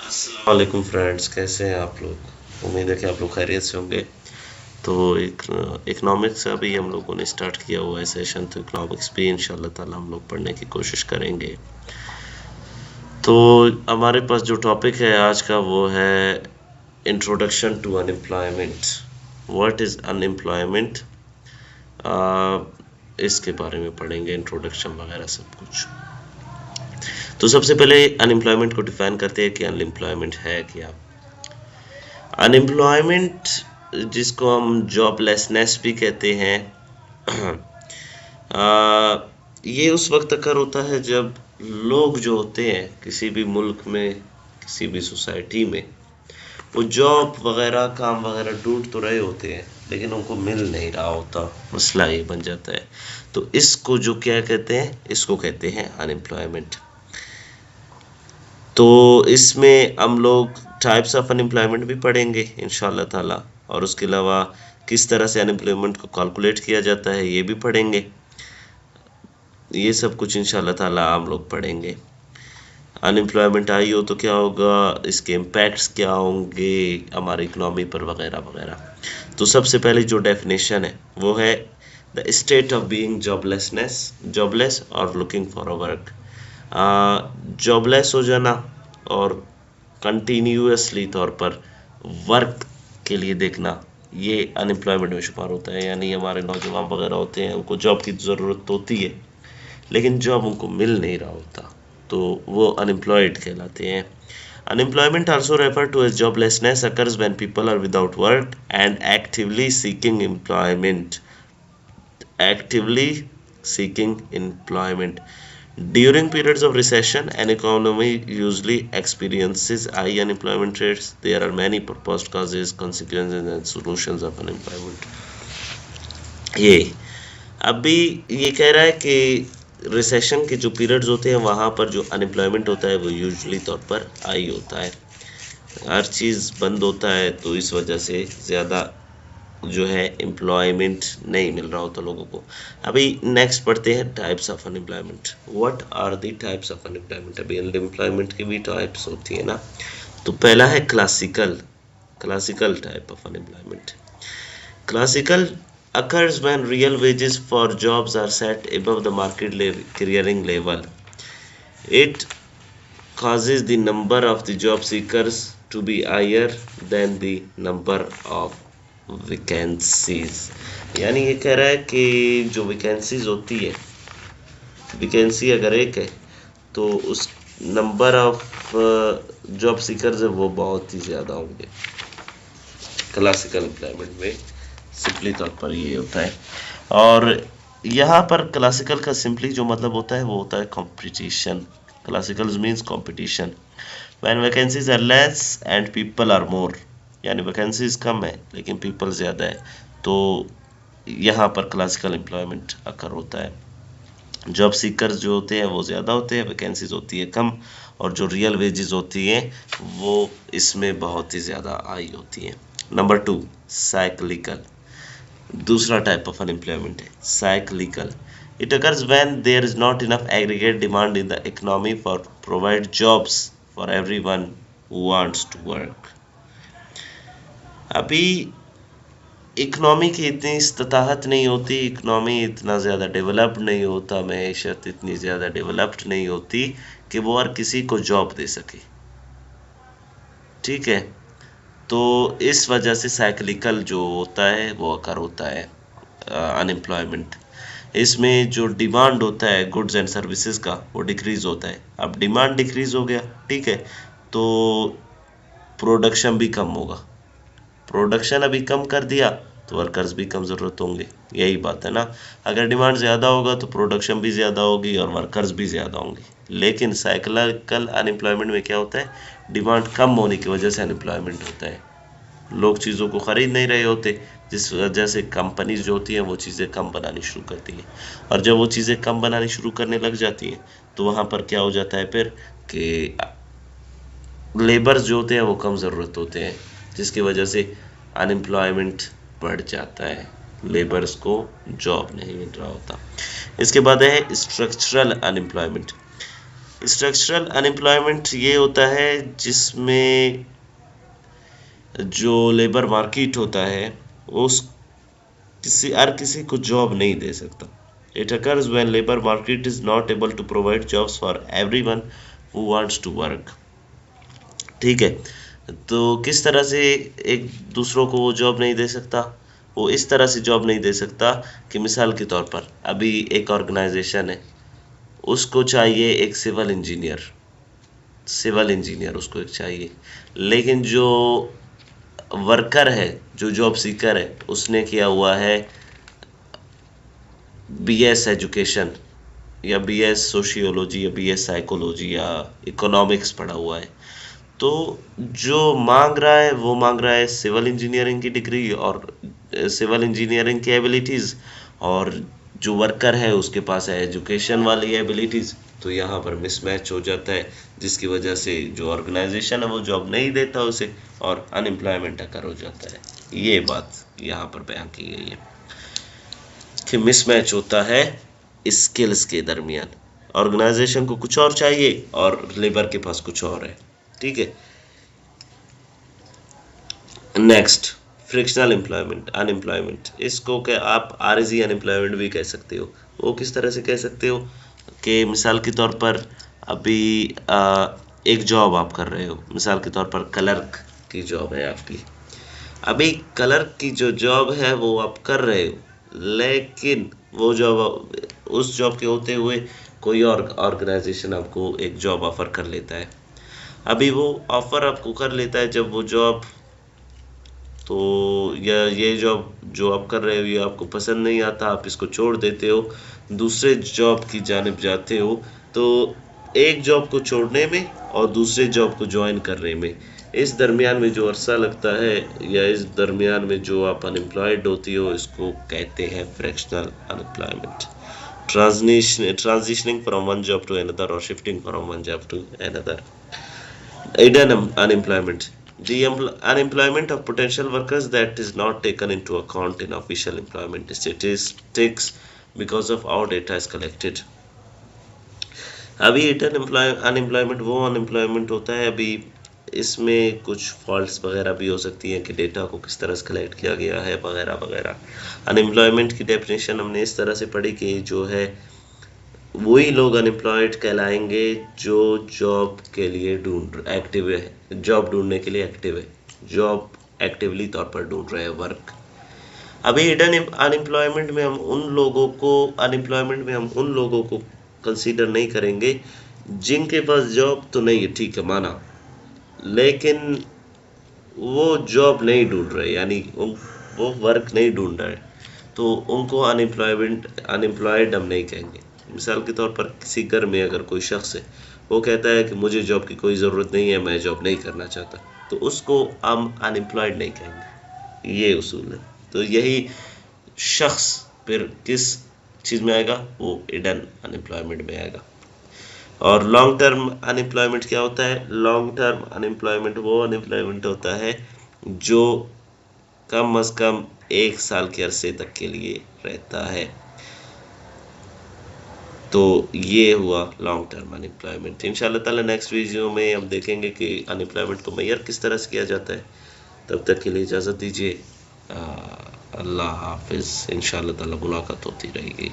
अस्सलाम वालेकुम फ्रेंड्स, कैसे हैं आप लोग। उम्मीद है कि आप लोग खैरियत से होंगे। तो एक इकनॉमिक्स से अभी हम लोगों ने स्टार्ट किया हुआ है सेशन, तो इकनॉमिक्स भी इंशाल्लाह ताला हम लोग पढ़ने की कोशिश करेंगे। तो हमारे पास जो टॉपिक है आज का वो है introduction to unemployment. What is unemployment, इसके बारे में पढ़ेंगे, इंट्रोडक्शन वगैरह सब कुछ। तो सबसे पहले अनएम्प्लॉयमेंट को डिफाइन करते हैं कि अनएम्प्लॉयमेंट है क्या। अनएम्प्लॉयमेंट, जिसको हम जॉबलेसनेस भी कहते हैं, ये उस वक्त अकर होता है जब लोग जो होते हैं किसी भी मुल्क में, किसी भी सोसाइटी में, वो जॉब वगैरह काम वगैरह ढूंढ तो रहे होते हैं लेकिन उनको मिल नहीं रहा होता। मसला ये बन जाता है। तो इसको जो क्या कहते हैं, इसको कहते हैं अनएम्प्लॉयमेंट। तो इसमें हम लोग टाइप्स ऑफ अनएम्प्लॉयमेंट भी पढ़ेंगे इंशाल्लाह ताला, और उसके अलावा किस तरह से अनएम्प्लॉयमेंट को कैलकुलेट किया जाता है ये भी पढ़ेंगे। ये सब कुछ इंशाल्लाह ताला हम लोग पढ़ेंगे। अनएम्प्लॉयमेंट आई हो तो क्या होगा, इसके इम्पैक्ट्स क्या होंगे हमारी इकनॉमी पर, वगैरह वगैरह। तो सबसे पहले जो डेफिनेशन है वो है the state of being joblessness, jobless और looking for a work. Jobless हो जाना और कंटिन्यूअसली तौर पर वर्क के लिए देखना, ये अनएम्प्लॉयमेंट में शुमार होता है। यानी हमारे नौजवान वगैरह होते हैं, उनको जॉब की ज़रूरत होती है लेकिन जॉब उनको मिल नहीं रहा होता, तो वो अनएम्प्लॉयड कहलाते हैं। Unemployment also refer to as joblessness occurs when people are without work and actively seeking employment, actively seeking employment. During periods of recession, an economy usually experiences high unemployment rates. There are many proposed causes, consequences, and solutions of unemployment. ये अभी ये कह रहा है कि recession के जो periods होते हैं वहाँ पर जो अनएम्प्लॉयमेंट होता है वो यूजुअली तौर पर हाई होता है। हर चीज़ बंद होता है तो इस वजह से ज़्यादा जो है एम्प्लॉयमेंट नहीं मिल रहा होता लोगों को। अभी नेक्स्ट पढ़ते हैं types of unemployment. What are the types of unemployment. अभी अनएम्प्लॉयमेंट की भी टाइप्स होती है ना। तो पहला है classical, classical type of unemployment. Classical occurs when real wages for jobs are set above the market clearing level. It causes the number of the job seekers to be higher than the number of vacancies. यानी ये कह रहा है कि जो vacancies होती है, vacancy अगर एक है तो उस नंबर ऑफ जॉब सीकर्स है वो बहुत ही ज़्यादा होंगे। क्लासिकल एम्प्लॉयमेंट में सिंपली तौर पर ये होता है। और यहाँ पर क्लासिकल का सिंपली जो मतलब होता है वो होता है competition. Classical means competition. When vacancies are less and people are more, यानी वैकेंसीज कम है लेकिन पीपल ज़्यादा है, तो यहाँ पर क्लासिकल एम्प्लॉयमेंट अकर होता है। जॉब सीकर्स जो होते हैं वो ज़्यादा होते हैं, वैकेंसीज होती है कम, और जो रियल वेजेस होती हैं वो इसमें बहुत ही ज़्यादा हाई होती हैं। Number 2, cyclical. दूसरा टाइप ऑफ अनएम्प्लॉयमेंट है cyclical. It occurs when there is not enough aggregate demand in the economy for provide jobs for everyone who wants to work. अभी इकनॉमी की इतनी इस्ताहत नहीं होती, इकनॉमी इतना ज़्यादा डेवलप्ड नहीं होता, मैशत इतनी ज़्यादा डेवलप्ड नहीं होती कि वो हर किसी को जॉब दे सके। ठीक है, तो इस वजह से साइक्लिकल जो होता है वो अकर होता है अनएम्प्लॉयमेंट। इसमें जो डिमांड होता है गुड्स एंड सर्विसेज का वो डिक्रीज़ होता है। अब डिमांड डिक्रीज़ हो गया, ठीक है, तो प्रोडक्शन भी कम होगा। प्रोडक्शन अभी कम कर दिया तो वर्कर्स भी कम ज़रूरत होंगे, यही बात है ना। अगर डिमांड ज़्यादा होगा तो प्रोडक्शन भी ज़्यादा होगी और वर्कर्स भी ज़्यादा होंगे। लेकिन साइक्लिकल अनएम्प्लॉयमेंट में क्या होता है, डिमांड कम होने की वजह से अनएम्प्लॉयमेंट होता है। लोग चीज़ों को ख़रीद नहीं रहे होते, जिस वजह से कंपनीज जो होती हैं वो चीज़ें कम बनानी शुरू करती हैं। और जब वो चीज़ें कम बनानी शुरू करने लग जाती हैं तो वहाँ पर क्या हो जाता है फिर कि लेबर्स जो होते हैं वो कम ज़रूरत होते हैं, जिसकी वजह से अनएम्प्लॉयमेंट बढ़ जाता है, लेबर्स को जॉब नहीं मिल रहा होता। इसके बाद है स्ट्रक्चरल अनएम्प्लॉयमेंट। स्ट्रक्चरल अनएम्प्लॉयमेंट ये होता है जिसमें जो लेबर मार्केट होता है उस किसी को जॉब नहीं दे सकता। It occurs when labor market is not able to provide jobs for everyone who wants to work। ठीक है, तो किस तरह से एक दूसरों को वो जॉब नहीं दे सकता? वो इस तरह से जॉब नहीं दे सकता कि मिसाल के तौर पर अभी एक ऑर्गेनाइजेशन है, उसको चाहिए एक सिविल इंजीनियर उसको एक चाहिए, लेकिन जो वर्कर है, जो जॉब सीकर है, उसने किया हुआ है बीएस एजुकेशन या बीएस सोशियोलॉजी या बीएस साइकोलॉजी या इकोनॉमिक्स पढ़ा हुआ है। तो जो मांग रहा है वो मांग रहा है सिविल इंजीनियरिंग की डिग्री और सिविल इंजीनियरिंग की एबिलिटीज़, और जो वर्कर है उसके पास है एजुकेशन वाली एबिलिटीज़। तो यहाँ पर मिसमैच हो जाता है, जिसकी वजह से जो ऑर्गेनाइजेशन है वो जॉब नहीं देता उसे और अनएम्प्लॉयमेंट अकर हो जाता है। ये बात यहाँ पर बयान की गई है कि मिसमैच होता है स्किल्स के दरमियान। ऑर्गेनाइजेशन को कुछ और चाहिए और लेबर के पास कुछ और है। ठीक है, नेक्स्ट फ्रिक्शनल एम्प्लॉयमेंट अनएम्प्लॉयमेंट। इसको क्या आप आरजी अनएम्प्लॉयमेंट भी कह सकते हो। वो किस तरह से कह सकते हो कि मिसाल के तौर पर अभी एक जॉब आप कर रहे हो, मिसाल के तौर पर क्लर्क की जॉब है आपकी। अभी क्लर्क की जो जॉब है वो आप कर रहे हो, लेकिन वो जॉब, उस जॉब के होते हुए कोई और ऑर्गेनाइजेशन आपको एक जॉब ऑफर कर लेता है। अभी वो ऑफर आपको कर लेता है जब वो जॉब, तो ये जॉब जो आप कर रहे हो ये आपको पसंद नहीं आता, आप इसको छोड़ देते हो, दूसरे जॉब की जानिब जाते हो। तो एक जॉब को छोड़ने में और दूसरे जॉब को ज्वाइन करने में इस दरमियान में जो अरसा लगता है या इस दरमियान में जो आप अनएम्प्लॉयड होती हो, इसको कहते हैं fractional unemployment. transitioning from one job to another or shifting from one job to another। Hidden unemployment, the unemployment of potential workers that is not taken into account in official employment statistics because of how data is collected। अभी hidden unemployment वो unemployment होता है, अभी इसमें कुछ faults वगैरह भी हो सकती हैं कि डेटा को किस तरह से कलेक्ट किया गया है वगैरह वगैरह। अनएम्प्लॉयमेंट की डेफिनेशन हमने इस तरह से पढ़ी कि जो है वही लोग अनएम्प्लॉयड कहलाएंगे जो जॉब के लिए एक्टिव है, जॉब ढूंढने के लिए एक्टिव है, जॉब एक्टिवली तौर पर ढूंढ रहे हैं वर्क। अभी हिडन अनएम्प्लॉयमेंट में हम उन लोगों को कंसीडर नहीं करेंगे जिनके पास जॉब तो नहीं है, ठीक है माना, लेकिन वो जॉब नहीं ढूंढ रहे, यानी वो वर्क नहीं ढूंढ रहे, तो उनको अनएम्प्लॉयड हम नहीं कहेंगे। मिसाल के तौर पर किसी घर में अगर कोई शख्स है, वो कहता है कि मुझे जॉब की कोई ज़रूरत नहीं है, मैं जॉब नहीं करना चाहता, तो उसको हम अनएम्प्लॉयड नहीं कहेंगे। ये उसूल है। तो यही शख्स फिर किस चीज़ में आएगा, वो हिडन अनएम्प्लॉयमेंट में आएगा। और लॉन्ग टर्म अनएम्प्लॉयमेंट क्या होता है? लॉन्ग टर्म अनएम्प्लॉयमेंट वो अनएम्प्लॉयमेंट होता है जो कम अज़ कम 1 साल के अरसे तक के लिए रहता है। तो ये हुआ लॉन्ग टर्म अनएम्प्लॉयमेंट। इंशाल्लाह ताला नेक्स्ट वीडियो में हम देखेंगे कि अनएम्प्लॉयमेंट को मेजर किस तरह से किया जाता है। तब तक के लिए इजाज़त दीजिए। अल्लाह हाफिज़। इंशाल्लाह ताला मुलाकात होती रहेगी।